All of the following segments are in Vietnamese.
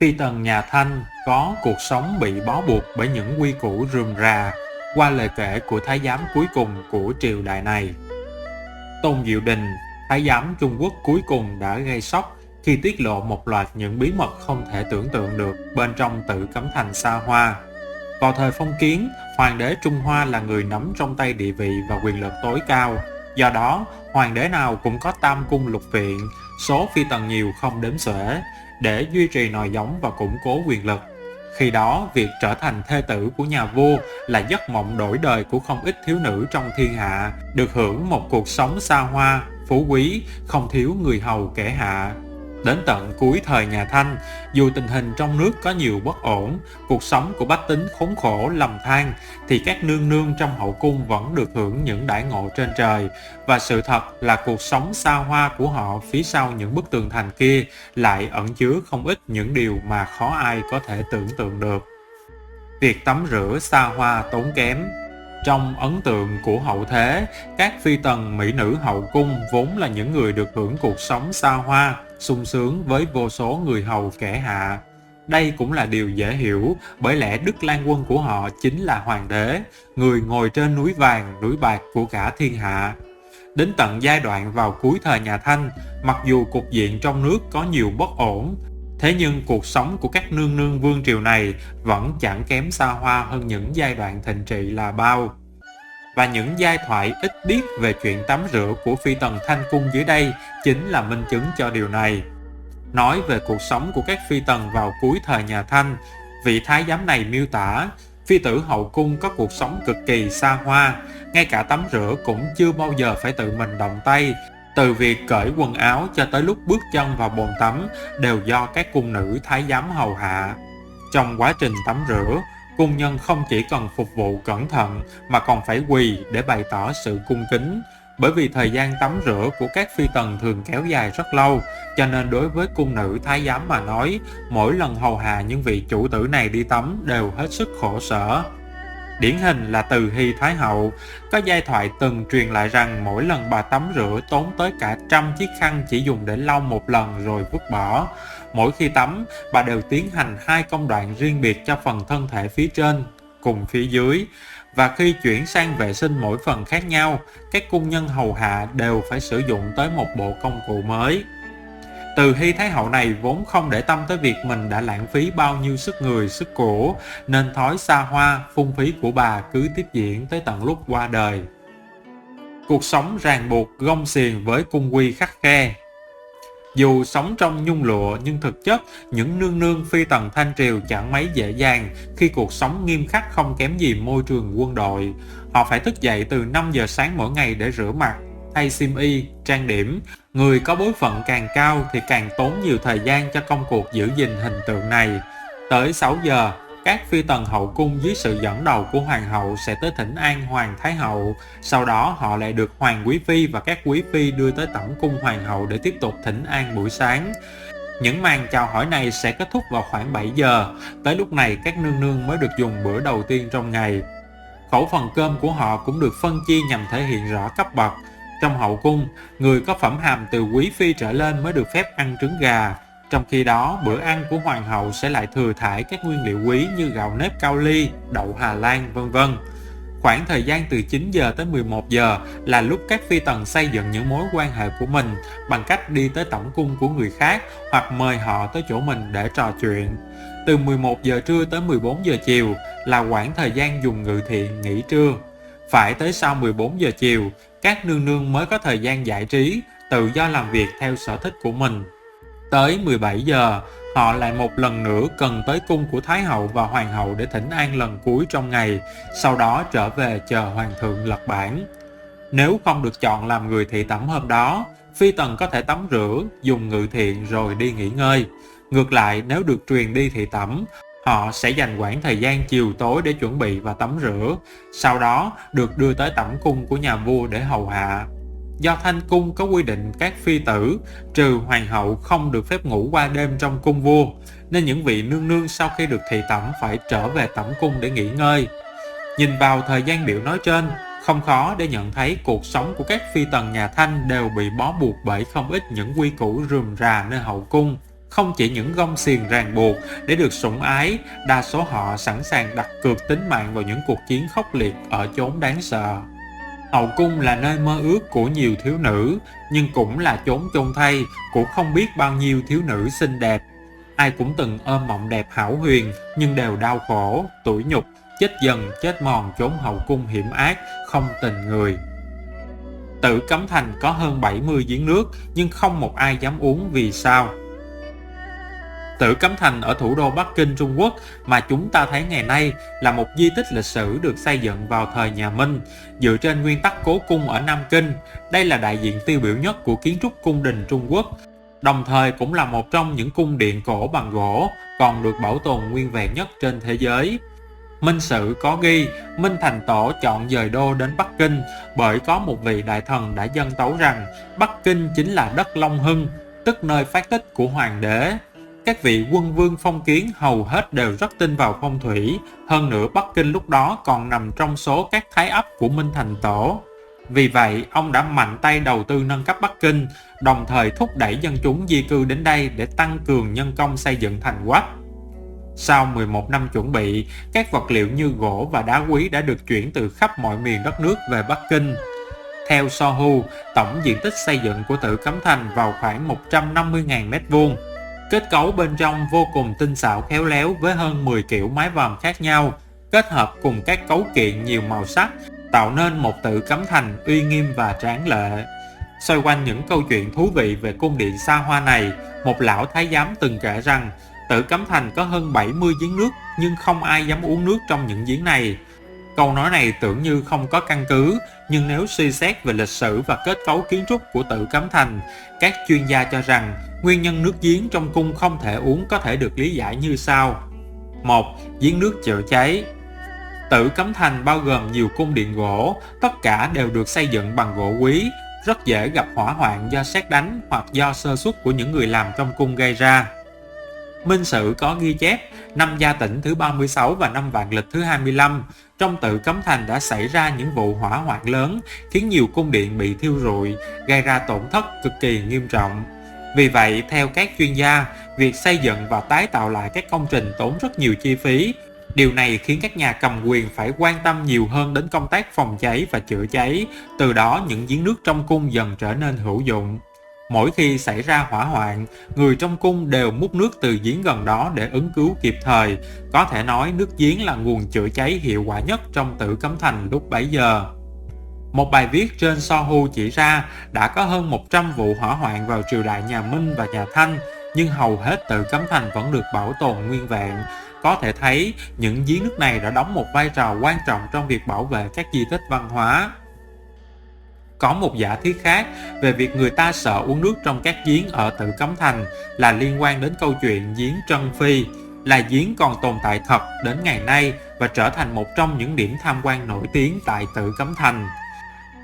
Phi tần nhà Thanh có cuộc sống bị bó buộc bởi những quy củ rườm rà qua lời kể của thái giám cuối cùng của triều đại này. Tôn Diệu Đình, thái giám Trung Quốc cuối cùng đã gây sốc khi tiết lộ một loạt những bí mật không thể tưởng tượng được bên trong Tử Cấm Thành xa hoa. Vào thời phong kiến, hoàng đế Trung Hoa là người nắm trong tay địa vị và quyền lực tối cao. Do đó, hoàng đế nào cũng có tam cung lục viện, số phi tần nhiều không đếm xuể, để duy trì nòi giống và củng cố quyền lực. Khi đó, việc trở thành thê tử của nhà vua là giấc mộng đổi đời của không ít thiếu nữ trong thiên hạ, được hưởng một cuộc sống xa hoa, phú quý, không thiếu người hầu kẻ hạ. Đến tận cuối thời nhà Thanh, dù tình hình trong nước có nhiều bất ổn, cuộc sống của bách tính khốn khổ lầm than, thì các nương nương trong hậu cung vẫn được hưởng những đãi ngộ trên trời. Và sự thật là cuộc sống xa hoa của họ phía sau những bức tường thành kia lại ẩn chứa không ít những điều mà khó ai có thể tưởng tượng được. Việc tắm rửa xa hoa tốn kém. Trong ấn tượng của hậu thế, các phi tần mỹ nữ hậu cung vốn là những người được hưởng cuộc sống xa hoa, sung sướng với vô số người hầu kẻ hạ. Đây cũng là điều dễ hiểu, bởi lẽ Đức Lan Quân của họ chính là hoàng đế, người ngồi trên núi vàng, núi bạc của cả thiên hạ. Đến tận giai đoạn vào cuối thời nhà Thanh, mặc dù cục diện trong nước có nhiều bất ổn, thế nhưng cuộc sống của các nương nương vương triều này vẫn chẳng kém xa hoa hơn những giai đoạn thịnh trị là bao. Và những giai thoại ít biết về chuyện tắm rửa của phi tần Thanh cung dưới đây chính là minh chứng cho điều này. Nói về cuộc sống của các phi tần vào cuối thời nhà Thanh, vị thái giám này miêu tả, phi tử hậu cung có cuộc sống cực kỳ xa hoa, ngay cả tắm rửa cũng chưa bao giờ phải tự mình động tay. Từ việc cởi quần áo cho tới lúc bước chân vào bồn tắm đều do các cung nữ thái giám hầu hạ. Trong quá trình tắm rửa, cung nhân không chỉ cần phục vụ cẩn thận mà còn phải quỳ để bày tỏ sự cung kính. Bởi vì thời gian tắm rửa của các phi tần thường kéo dài rất lâu, cho nên đối với cung nữ thái giám mà nói, mỗi lần hầu hạ những vị chủ tử này đi tắm đều hết sức khổ sở. Điển hình là Từ Hy Thái Hậu, có giai thoại từng truyền lại rằng mỗi lần bà tắm rửa tốn tới cả 100 chiếc khăn chỉ dùng để lau một lần rồi vứt bỏ. Mỗi khi tắm, bà đều tiến hành 2 công đoạn riêng biệt cho phần thân thể phía trên cùng phía dưới. Và khi chuyển sang vệ sinh mỗi phần khác nhau, các cung nhân hầu hạ đều phải sử dụng tới một bộ công cụ mới. Từ Hy Thái Hậu này vốn không để tâm tới việc mình đã lãng phí bao nhiêu sức người, sức của, nên thói xa hoa, phung phí của bà cứ tiếp diễn tới tận lúc qua đời. Cuộc sống ràng buộc gông xiềng với cung quy khắt khe. Dù sống trong nhung lụa nhưng thực chất, những nương nương phi tần Thanh Triều chẳng mấy dễ dàng khi cuộc sống nghiêm khắc không kém gì môi trường quân đội. Họ phải thức dậy từ 5 giờ sáng mỗi ngày để rửa mặt, thay xiêm y, trang điểm. Người có bối phận càng cao thì càng tốn nhiều thời gian cho công cuộc giữ gìn hình tượng này. Tới 6 giờ, các phi tần hậu cung dưới sự dẫn đầu của hoàng hậu sẽ tới thỉnh an hoàng thái hậu. Sau đó họ lại được hoàng quý phi và các quý phi đưa tới tẩm cung hoàng hậu để tiếp tục thỉnh an buổi sáng. Những màn chào hỏi này sẽ kết thúc vào khoảng 7 giờ. Tới lúc này các nương nương mới được dùng bữa đầu tiên trong ngày. Khẩu phần cơm của họ cũng được phân chia nhằm thể hiện rõ cấp bậc. Trong hậu cung, người có phẩm hàm từ quý phi trở lên mới được phép ăn trứng gà. Trong khi đó, bữa ăn của hoàng hậu sẽ lại thừa thãi các nguyên liệu quý như gạo nếp cao ly, đậu Hà Lan, vân vân. Khoảng thời gian từ 9 giờ tới 11 giờ là lúc các phi tần xây dựng những mối quan hệ của mình bằng cách đi tới tẩm cung của người khác hoặc mời họ tới chỗ mình để trò chuyện. Từ 11 giờ trưa tới 14 giờ chiều là khoảng thời gian dùng ngự thiện nghỉ trưa. Phải tới sau 14 giờ chiều, các nương nương mới có thời gian giải trí, tự do làm việc theo sở thích của mình. Tới 17 giờ, họ lại một lần nữa cần tới cung của Thái hậu và Hoàng hậu để thỉnh an lần cuối trong ngày, sau đó trở về chờ Hoàng thượng lật bản. Nếu không được chọn làm người thị tẩm hôm đó, phi tần có thể tắm rửa, dùng ngự thiện rồi đi nghỉ ngơi. Ngược lại, nếu được truyền đi thị tẩm, họ sẽ dành khoảng thời gian chiều tối để chuẩn bị và tắm rửa, sau đó được đưa tới tẩm cung của nhà vua để hầu hạ. Do Thanh cung có quy định các phi tử, trừ hoàng hậu không được phép ngủ qua đêm trong cung vua, nên những vị nương nương sau khi được thị tẩm phải trở về tẩm cung để nghỉ ngơi. Nhìn vào thời gian biểu nói trên, không khó để nhận thấy cuộc sống của các phi tần nhà Thanh đều bị bó buộc bởi không ít những quy củ rườm rà nơi hậu cung. Không chỉ những gông xiềng ràng buộc để được sủng ái, đa số họ sẵn sàng đặt cược tính mạng vào những cuộc chiến khốc liệt ở chốn đáng sợ. Hậu cung là nơi mơ ước của nhiều thiếu nữ, nhưng cũng là chốn chôn thây của không biết bao nhiêu thiếu nữ xinh đẹp. Ai cũng từng ôm mộng đẹp hão huyền, nhưng đều đau khổ, tủi nhục, chết dần chết mòn chốn hậu cung hiểm ác, không tình người. Tử Cấm Thành có hơn 70 giếng nước, nhưng không một ai dám uống. Vì sao? Tử Cấm Thành ở thủ đô Bắc Kinh, Trung Quốc mà chúng ta thấy ngày nay là một di tích lịch sử được xây dựng vào thời nhà Minh, dựa trên nguyên tắc cố cung ở Nam Kinh. Đây là đại diện tiêu biểu nhất của kiến trúc cung đình Trung Quốc, đồng thời cũng là một trong những cung điện cổ bằng gỗ còn được bảo tồn nguyên vẹn nhất trên thế giới. Minh Sử có ghi Minh Thành Tổ chọn dời đô đến Bắc Kinh bởi có một vị đại thần đã dâng tấu rằng Bắc Kinh chính là đất Long Hưng, tức nơi phát tích của hoàng đế. Các vị quân vương phong kiến hầu hết đều rất tin vào phong thủy, hơn nữa Bắc Kinh lúc đó còn nằm trong số các thái ấp của Minh Thành Tổ. Vì vậy, ông đã mạnh tay đầu tư nâng cấp Bắc Kinh, đồng thời thúc đẩy dân chúng di cư đến đây để tăng cường nhân công xây dựng thành quách. Sau 11 năm chuẩn bị, các vật liệu như gỗ và đá quý đã được chuyển từ khắp mọi miền đất nước về Bắc Kinh. Theo Sohu, tổng diện tích xây dựng của Tử Cấm Thành vào khoảng 150.000 m². Kết cấu bên trong vô cùng tinh xảo khéo léo với hơn 10 kiểu mái vòm khác nhau, kết hợp cùng các cấu kiện nhiều màu sắc, tạo nên một Tử Cấm Thành uy nghiêm và tráng lệ. Xoay quanh những câu chuyện thú vị về cung điện xa hoa này, một lão thái giám từng kể rằng Tử Cấm Thành có hơn 70 giếng nước, nhưng không ai dám uống nước trong những giếng này. Câu nói này tưởng như không có căn cứ, nhưng nếu suy xét về lịch sử và kết cấu kiến trúc của Tử Cấm Thành, các chuyên gia cho rằng nguyên nhân nước giếng trong cung không thể uống có thể được lý giải như sau. 1. Giếng nước chữa cháy. Tử Cấm Thành bao gồm nhiều cung điện gỗ, tất cả đều được xây dựng bằng gỗ quý, rất dễ gặp hỏa hoạn do sét đánh hoặc do sơ suất của những người làm trong cung gây ra. Minh Sử có ghi chép năm Gia Tĩnh thứ 36 và năm Vạn Lịch thứ 25, trong Tử Cấm Thành đã xảy ra những vụ hỏa hoạn lớn, khiến nhiều cung điện bị thiêu rụi, gây ra tổn thất cực kỳ nghiêm trọng. Vì vậy, theo các chuyên gia, việc xây dựng và tái tạo lại các công trình tốn rất nhiều chi phí. Điều này khiến các nhà cầm quyền phải quan tâm nhiều hơn đến công tác phòng cháy và chữa cháy, từ đó những giếng nước trong cung dần trở nên hữu dụng. Mỗi khi xảy ra hỏa hoạn, người trong cung đều múc nước từ giếng gần đó để ứng cứu kịp thời. Có thể nói nước giếng là nguồn chữa cháy hiệu quả nhất trong Tử Cấm Thành lúc bấy giờ. Một bài viết trên Sohu chỉ ra đã có hơn 100 vụ hỏa hoạn vào triều đại nhà Minh và nhà Thanh, nhưng hầu hết Tử Cấm Thành vẫn được bảo tồn nguyên vẹn. Có thể thấy những giếng nước này đã đóng một vai trò quan trọng trong việc bảo vệ các di tích văn hóa. Có một giả thuyết khác về việc người ta sợ uống nước trong các giếng ở Tử Cấm Thành là liên quan đến câu chuyện giếng Trân Phi, là giếng còn tồn tại thật đến ngày nay và trở thành một trong những điểm tham quan nổi tiếng tại Tử Cấm Thành.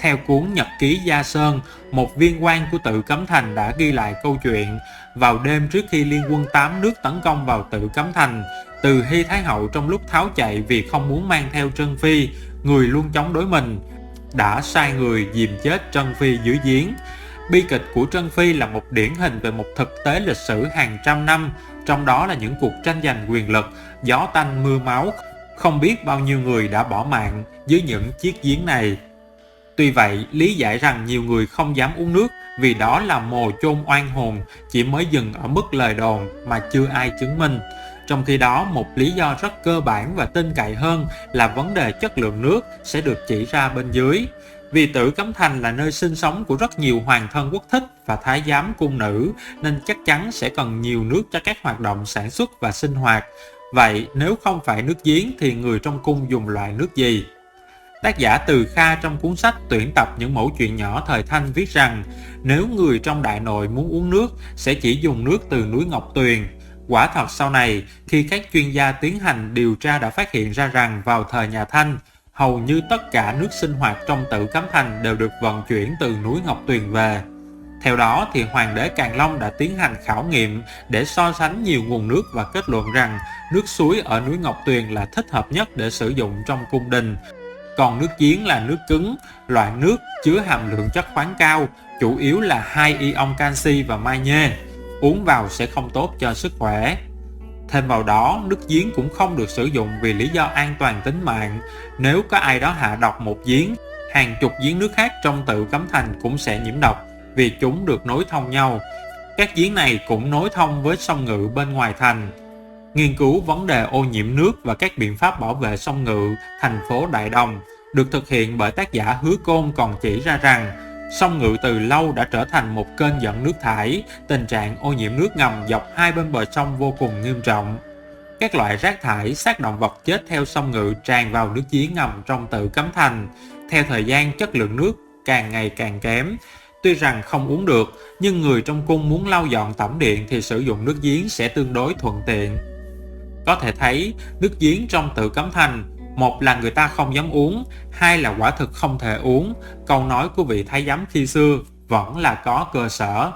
Theo cuốn Nhật ký Gia Sơn, một viên quan của Tử Cấm Thành đã ghi lại câu chuyện vào đêm trước khi liên quân 8 nước tấn công vào Tử Cấm Thành, Từ Hy Thái Hậu trong lúc tháo chạy vì không muốn mang theo Trân Phi, người luôn chống đối mình, đã sai người dìm chết Trân Phi dưới giếng. Bi kịch của Trân Phi là một điển hình về một thực tế lịch sử hàng trăm năm, trong đó là những cuộc tranh giành quyền lực, gió tanh mưa máu, không biết bao nhiêu người đã bỏ mạng dưới những chiếc giếng này. Tuy vậy, lý giải rằng nhiều người không dám uống nước vì đó là mồ chôn oan hồn chỉ mới dừng ở mức lời đồn mà chưa ai chứng minh. Trong khi đó, một lý do rất cơ bản và tin cậy hơn là vấn đề chất lượng nước sẽ được chỉ ra bên dưới. Vì Tử Cấm Thành là nơi sinh sống của rất nhiều hoàng thân quốc thích và thái giám cung nữ, nên chắc chắn sẽ cần nhiều nước cho các hoạt động sản xuất và sinh hoạt. Vậy nếu không phải nước giếng thì người trong cung dùng loại nước gì? Tác giả Từ Kha trong cuốn sách Tuyển tập những mẫu chuyện nhỏ thời Thanh viết rằng nếu người trong Đại Nội muốn uống nước sẽ chỉ dùng nước từ núi Ngọc Tuyền. Quả thật sau này, khi các chuyên gia tiến hành điều tra đã phát hiện ra rằng vào thời nhà Thanh, hầu như tất cả nước sinh hoạt trong Tử Cấm Thành đều được vận chuyển từ núi Ngọc Tuyền về. Theo đó thì Hoàng đế Càn Long đã tiến hành khảo nghiệm để so sánh nhiều nguồn nước và kết luận rằng nước suối ở núi Ngọc Tuyền là thích hợp nhất để sử dụng trong cung đình. Còn nước giếng là nước cứng, loại nước chứa hàm lượng chất khoáng cao, chủ yếu là 2 ion canxi và magie. uống vào sẽ không tốt cho sức khỏe. Thêm vào đó, nước giếng cũng không được sử dụng vì lý do an toàn tính mạng. Nếu có ai đó hạ độc một giếng, hàng chục giếng nước khác trong Tự Cấm Thành cũng sẽ nhiễm độc vì chúng được nối thông nhau. Các giếng này cũng nối thông với sông Ngự bên ngoài thành. Nghiên cứu vấn đề ô nhiễm nước và các biện pháp bảo vệ sông Ngự, thành phố Đại Đồng được thực hiện bởi tác giả Hứa Côn còn chỉ ra rằng sông Ngự từ lâu đã trở thành một kênh dẫn nước thải, tình trạng ô nhiễm nước ngầm dọc hai bên bờ sông vô cùng nghiêm trọng. Các loại rác thải, xác động vật chết theo sông Ngự tràn vào nước giếng ngầm trong Tự Cấm Thành. Theo thời gian, chất lượng nước càng ngày càng kém. Tuy rằng không uống được, nhưng người trong cung muốn lau dọn tẩm điện thì sử dụng nước giếng sẽ tương đối thuận tiện. Có thể thấy, nước giếng trong Tự Cấm Thành, một là người ta không dám uống, hai là quả thực không thể uống. Câu nói của vị thái giám khi xưa vẫn là có cơ sở.